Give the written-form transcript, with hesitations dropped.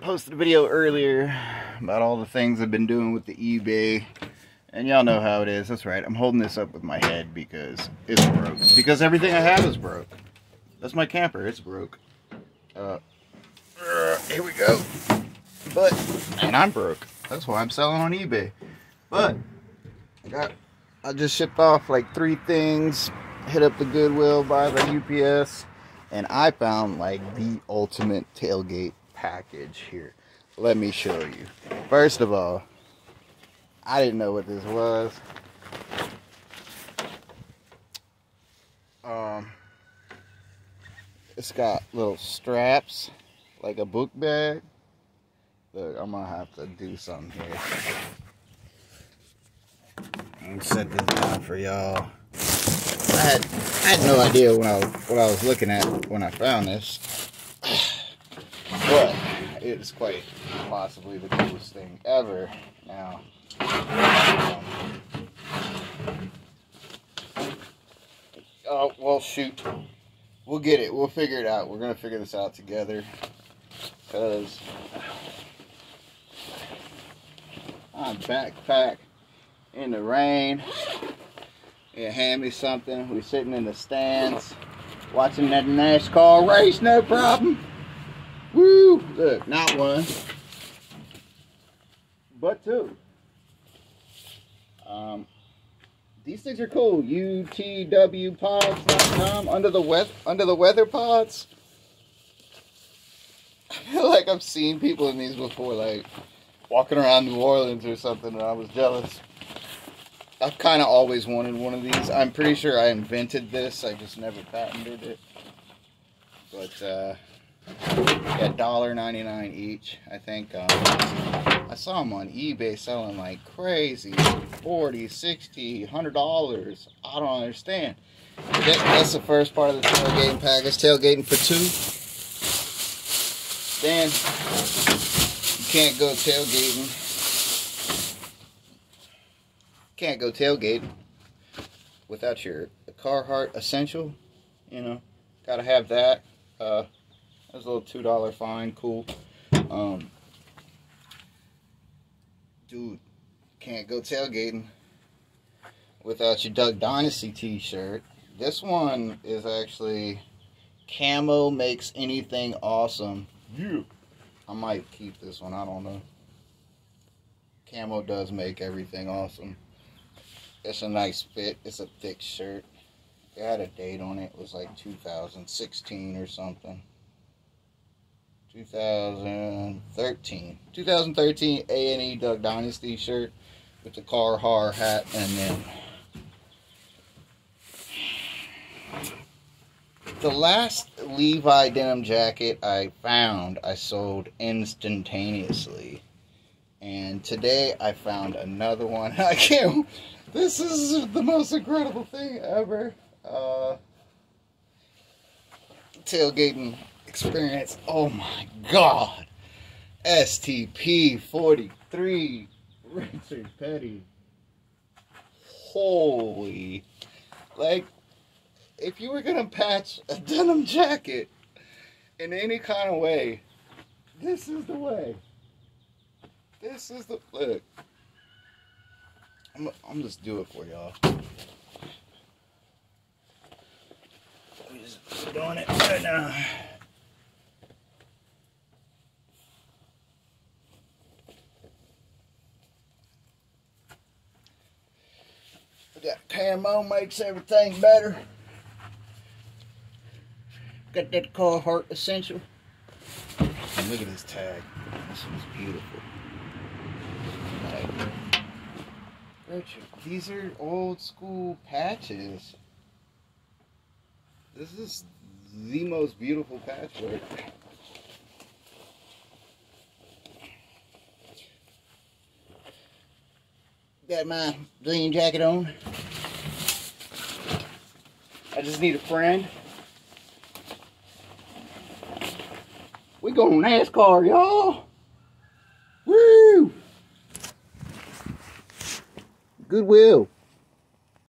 posted a video earlier about all the things I've been doing with the eBay, and y'all know how it is. That's right, I'm holding this up with my head because it's broke. Because everything I have is broke. That's my camper, it's broke. Here we go. And I'm broke. That's why I'm selling on eBay. But I just shipped off like 3 things, hit up the Goodwill by the UPS, and I found like the ultimate tailgate package here. Let me show you. First of all, I didn't know what this was. It's got little straps, like a book bag. Look, I'm gonna have to do something here. I'm gonna set this down for y'all. I had no idea what I was looking at when I found this, but it is quite possibly the coolest thing ever. Now, oh well, shoot, we'll get it. We'll figure it out. We're gonna figure this out together, cause I'm backpack in the rain. Yeah, hand me something. We're sitting in the stands watching that NASCAR race, no problem. Woo! Look, not one, but 2. These things are cool. UTWpods.com, under the weather pods. I feel like I've seen people in these before, like walking around New Orleans or something, and I was jealous. I've kind of always wanted one of these. I'm pretty sure I invented this. I just never patented it. But, yeah, $1.99 each. I think, I saw them on eBay selling like crazy. $40, $60, $100. I don't understand. That's the first part of the tailgating package. Tailgating for 2. Then, you can't go tailgating. Can't go tailgating without your Carhartt Essential. You know, gotta have that. That's a little $2 fine, cool. Dude, can't go tailgating without your Duck Dynasty t-shirt. This one is actually camo makes anything awesome. Yeah. I might keep this one, I don't know. Camo does make everything awesome. It's a nice fit. It's a thick shirt. It had a date on it. It was like 2016 or something. 2013. 2013 A&E Duck Dynasty shirt with the Carhartt hat, and then the last Levi denim jacket I found, I sold instantaneously. And today I found another one. I can't. This is the most incredible thing ever. Tailgating experience. Oh my God. STP 43 Richard Petty. Holy. Like, if you were gonna patch a denim jacket in any kind of way, this is the way. This is the look. I'm just do it for y'all. We're just doing it right now. That camo makes everything better. Got that Carhartt Essential. And look at this tag. This one's beautiful. Richard, these are old school patches. This is the most beautiful patchwork. Got my jean jacket on. I just need a friend. We going NASCAR, y'all. Woo! Goodwill.